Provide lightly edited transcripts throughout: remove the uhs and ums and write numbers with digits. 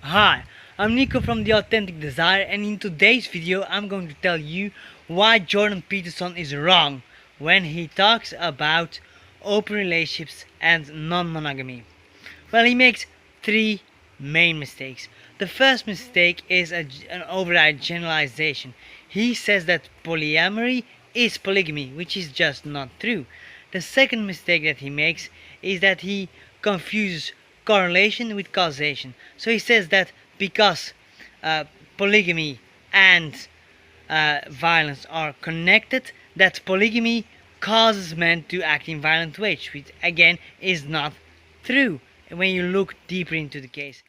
Hi, I'm Nico from The Authentic Desire, and in today's video I'm going to tell you why Jordan Peterson is wrong when he talks about open relationships and non-monogamy. Well, he makes three main mistakes. The first mistake is an override generalization. He says that polyamory is polygamy, which is just not true. The second mistake that he makes is that he confuses correlation with causation. So he says that because polygamy and violence are connected, that polygamy causes men to act in violent ways, which again is not true when you look deeper into the case.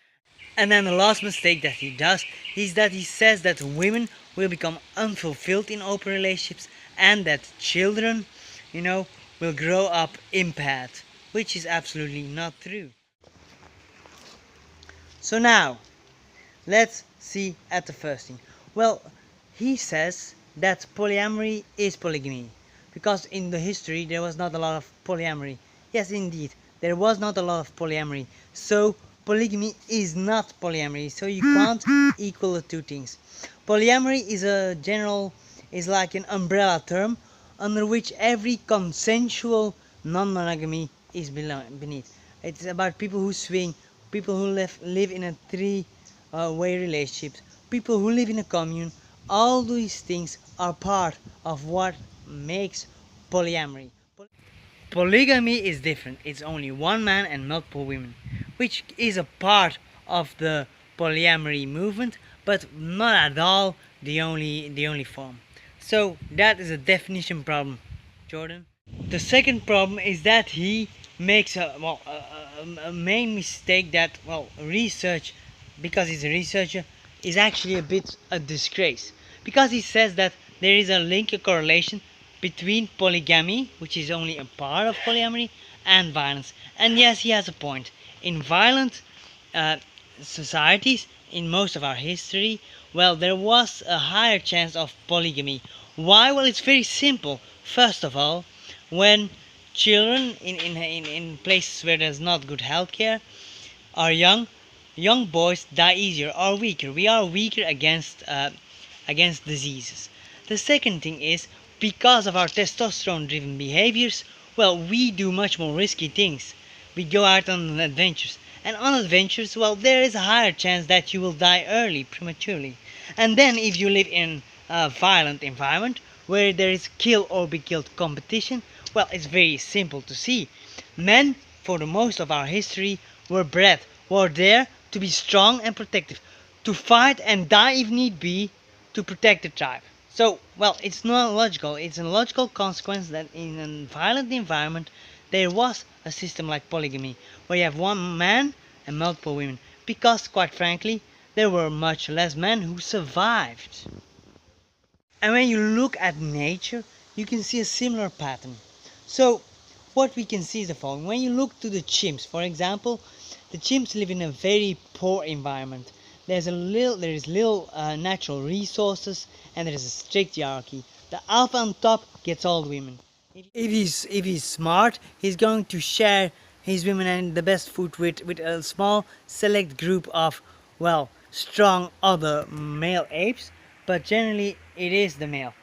And then the last mistake that he does is that he says that women will become unfulfilled in open relationships and that children, will grow up impaired, which is absolutely not true. So now, let's see at the first thing. Well, he says that polyamory is polygamy because in the history there was not a lot of polyamory. Yes, indeed, there was not a lot of polyamory. So polygamy is not polyamory. So you can't equal the two things. Polyamory is like an umbrella term under which every consensual non-monogamy is beneath. It's about people who swing, people who live in a three-way relationships, people who live in a commune. All these things are part of what makes polyamory. Polygamy is different. It's only one man and multiple women, which is a part of the polyamory movement, but not at all the only form. So that is a definition problem, Jordan. The second problem is that he makes a main mistake that research, because he's a researcher, is actually a bit a disgrace, because he says that there is a link, a correlation between polygamy, which is only a part of polyamory, and violence. And yes, he has a point. In violent societies, in most of our history, there was a higher chance of polygamy. Why? Well, it's very simple. First of all, when children in places where there's not good healthcare are young boys die easier, are weaker. We are weaker against diseases. The second thing is, because of our testosterone driven behaviors, we do much more risky things. We go out on adventures, and on adventures, there is a higher chance that you will die early, prematurely. And then if you live in a violent environment where there is kill or be killed competition, it's very simple to see. Men, for the most of our history, were there to be strong and protective, to fight and die if need be, to protect the tribe. So, it's not logical. It's a logical consequence that in a violent environment there was a system like polygamy, where you have one man and multiple women, because quite frankly there were much less men who survived. And when you look at nature, you can see a similar pattern. So what we can see is the following. When you look to the chimps, for example, the chimps live in a very poor environment. There is little natural resources, and there is a strict hierarchy. The alpha on top gets all the women. If he's smart, he's going to share his women and the best food with a small select group of strong other male apes. But generally, it is the male,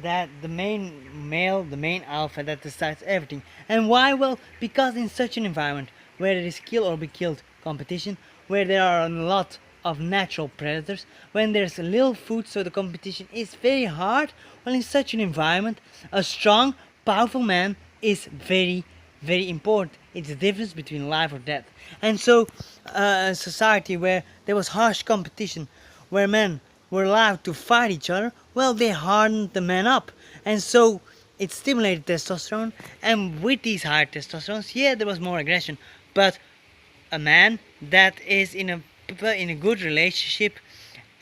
the main alpha that decides everything. And why? Well, because in such an environment where there is kill or be killed competition, where there are a lot of natural predators, when there's a little food, so the competition is very hard, in such an environment, a strong, powerful man is very, very important. It's the difference between life or death. And so, a society where there was harsh competition, where men were allowed to fight each other, they hardened the men up. And so it stimulated testosterone, and with these higher testosterone, there was more aggression. But a man that is in a good relationship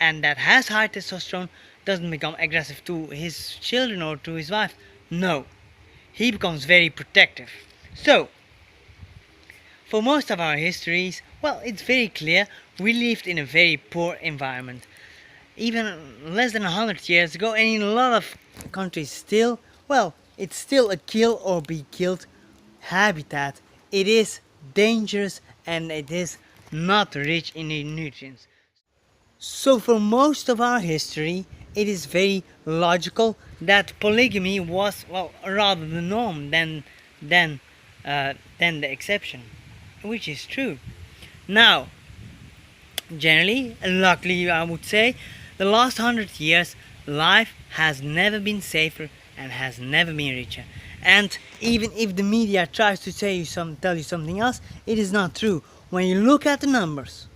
and that has high testosterone doesn't become aggressive to his children or to his wife. No, he becomes very protective. So for most of our histories, it's very clear we lived in a very poor environment. Even less than 100 years ago, and in a lot of countries still, it's still a kill or be killed habitat. It is dangerous and it is not rich in nutrients. So for most of our history, it is very logical that polygamy was, well, rather the norm than than the exception, which is true. Now, generally, luckily, I would say, the last 100 years, life has never been safer and has never been richer. And even if the media tries to tell you something else, it is not true. When you look at the numbers,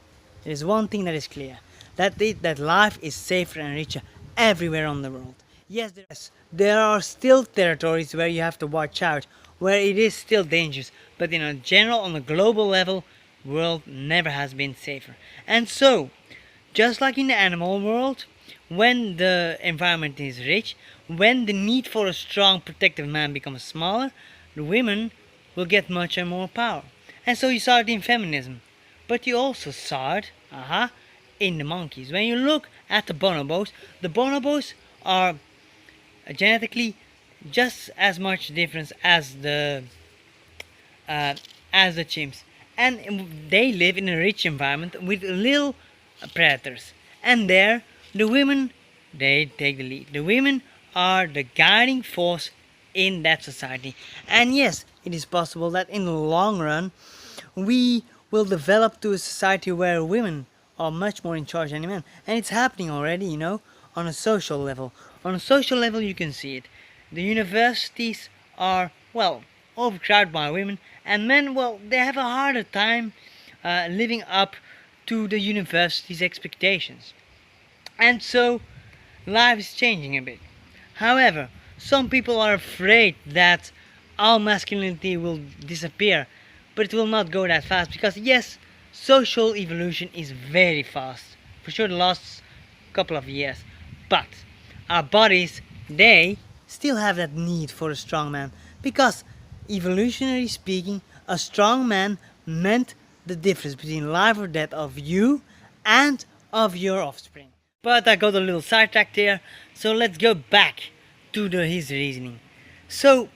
there is one thing that is clear: that life is safer and richer everywhere on the world. Yes, there are still territories where you have to watch out, where it is still dangerous, but in a general, on a global level, world never has been safer. And so, just like in the animal world, when the environment is rich, when the need for a strong protective man becomes smaller, the women will get much more power. And so you saw it in feminism. But you also saw it, in the monkeys. When you look at the bonobos are genetically just as much different uh, as the chimps, and they live in a rich environment with little predators. And there, the women, they take the lead. The women are the guiding force in that society. And yes, it is possible that in the long run, we will develop to a society where women are much more in charge than men. And it's happening already, on a social level. On a social level, you can see it. The universities are, well, overcrowded by women, and men, well, they have a harder time living up to the university's expectations. And so, life is changing a bit. However, some people are afraid that all masculinity will disappear, but it will not go that fast because, yes, social evolution is very fast, for sure the last couple of years, but our bodies, they still have that need for a strong man because, evolutionary speaking, a strong man meant the difference between life or death of you and of your offspring. But I got a little sidetracked here, so let's go back to his reasoning. So,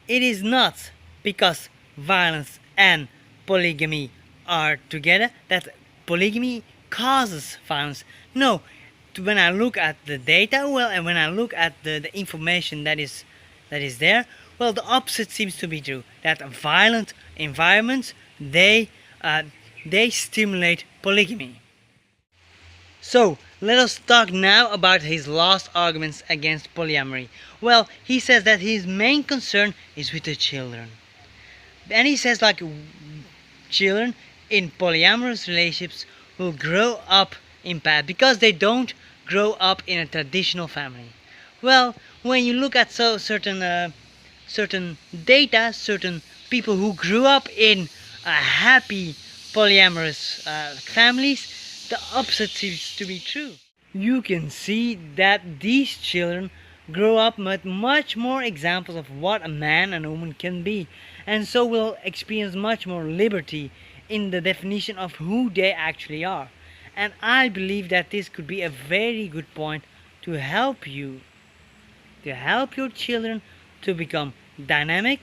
it is not because violence and polygamy are together that polygamy causes violence. No, when I look at the data, well, and when I look at the information that is there, well, the opposite seems to be true. That violent environments, they stimulate polygamy. So, let us talk now about his last arguments against polyamory. Well, he says that his main concern is with the children. And he says, like, children in polyamorous relationships will grow up in bad because they don't grow up in a traditional family. Well, when you look at certain data, certain people who grew up in happy polyamorous families, the opposite seems to be true. You can see that these children grow up with much more examples of what a man and a woman can be, and so will experience much more liberty in the definition of who they actually are. And I believe that this could be a very good point to help your children to become dynamic,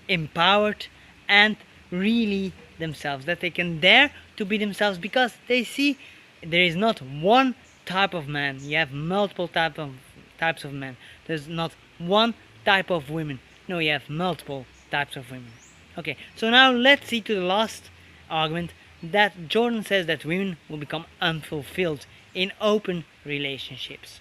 empowered, and really themselves, that they can dare to be themselves because they see there is not one type of man, you have multiple types of men. There's not one type of women, no, you have multiple types of women. Okay, so now let's see to the last argument, that Jordan says that women will become unfulfilled in open relationships.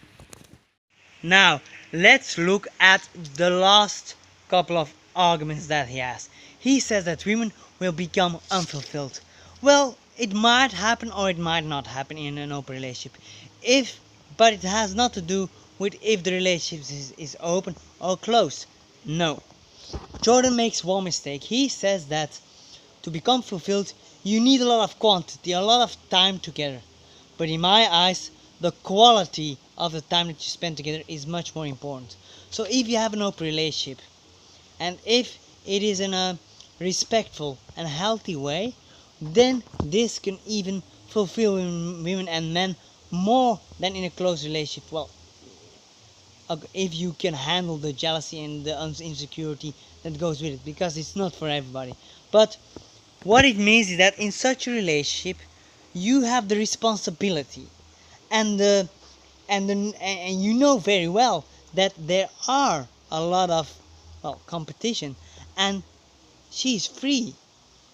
Now, let's look at the last couple of arguments that he has. He says that women will become unfulfilled. Well, it might happen or it might not happen in an open relationship. But it has not to do with if the relationship is open or closed. No. Jordan makes one mistake. He says that to become fulfilled, you need a lot of quantity, a lot of time together. But in my eyes, the quality of the time that you spend together is much more important. So if you have an open relationship, and if it is in a respectful and healthy way, then this can even fulfill women and men more than in a close relationship. Well, if you can handle the jealousy and the insecurity that goes with it, because it's not for everybody. But What it means is that in such a relationship, you have the responsibility and and you know very well that there are a lot of competition, and she's free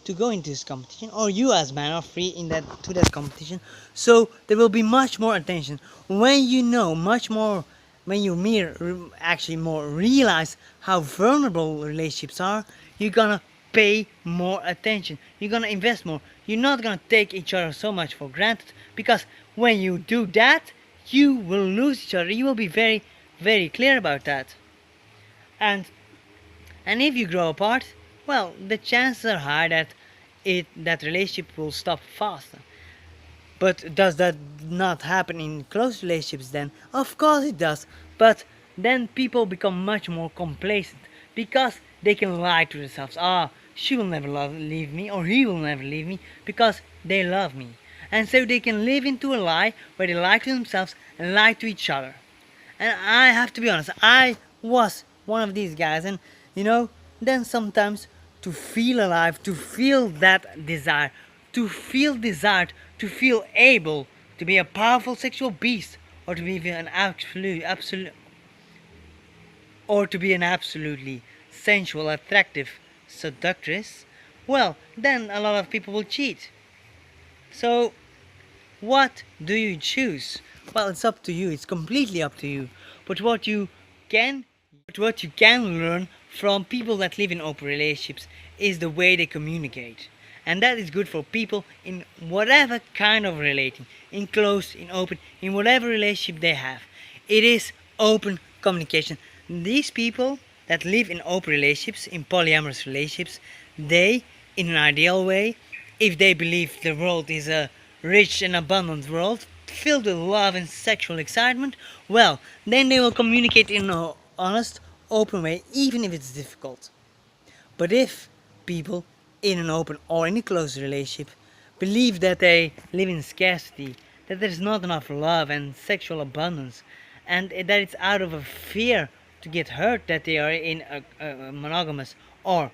to go into this competition, or you as man are free in that competition. So there will be much more attention when you know much more, when you actually more realize how vulnerable relationships are. You're gonna pay more attention, you're gonna invest more, you're not gonna take each other so much for granted, because when you do that, you will lose each other. You will be very, very clear about that. and and if you grow apart, well, the chances are high that that relationship will stop faster. But does that not happen in close relationships then? Of course it does. But then people become much more complacent because they can lie to themselves. Ah, she will never leave me, or he will never leave me, because they love me. And so they can live into a lie where they lie to themselves and lie to each other. And I have to be honest, I was one of these guys, and then sometimes to feel alive, to feel that desire, to feel desired, to feel able to be a powerful sexual beast, or to be an absolutely sensual, attractive seductress, well, then a lot of people will cheat. So what do you choose? Well, it's up to you. It's completely up to you. But can what you can learn from people that live in open relationships is the way they communicate. And that is good for people in whatever kind of relating, in close, in open, in whatever relationship they have. It is open communication. These people that live in open relationships, in polyamorous relationships, they, in an ideal way, if they believe the world is a rich and abundant world filled with love and sexual excitement, well, then they will communicate in an honest, open way, even if it's difficult. But if people in an open or in a close relationship believe that they live in scarcity, that there's not enough love and sexual abundance, and that it's out of a fear to get hurt that they are in a monogamous, or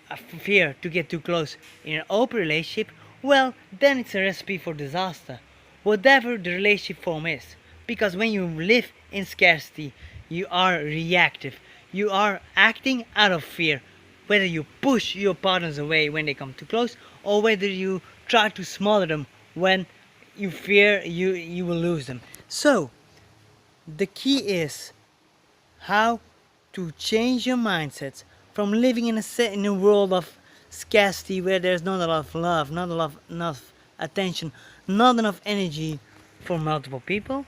a fear to get too close in an open relationship, well, then it's a recipe for disaster, whatever the relationship form is. Because when you live in scarcity, you are reactive. You are acting out of fear, whether you push your partners away when they come too close, or whether you try to smother them when you fear you will lose them. So, the key is how to change your mindset from living in a world of scarcity where there's not a lot of love, not enough attention, not enough energy for multiple people.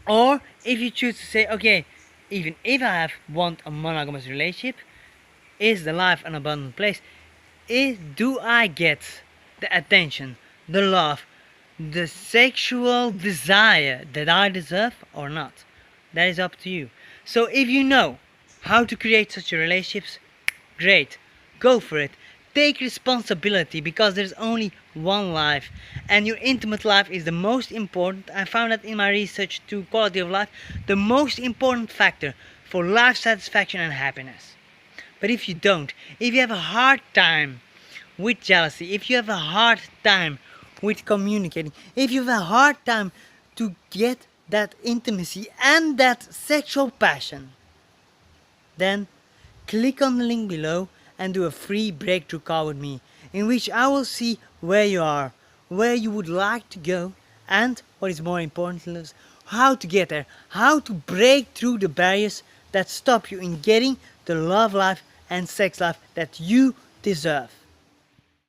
Or if you choose to say, okay, even if I want a monogamous relationship, is the life an abundant place? Do I get the attention, the love, the sexual desire that I deserve or not? That is up to you. So if you know how to create such relationships, great, go for it. Take responsibility, because there's only one life, and your intimate life is the most important. I found that in my research to quality of life, the most important factor for life satisfaction and happiness. But if you don't, if you have a hard time with jealousy, if you have a hard time with communicating, if you have a hard time to get that intimacy and that sexual passion, then click on the link below and do a free breakthrough call with me, in which I will see where you are, where you would like to go, and what is more important is how to get there, how to break through the barriers that stop you in getting the love life and sex life that you deserve.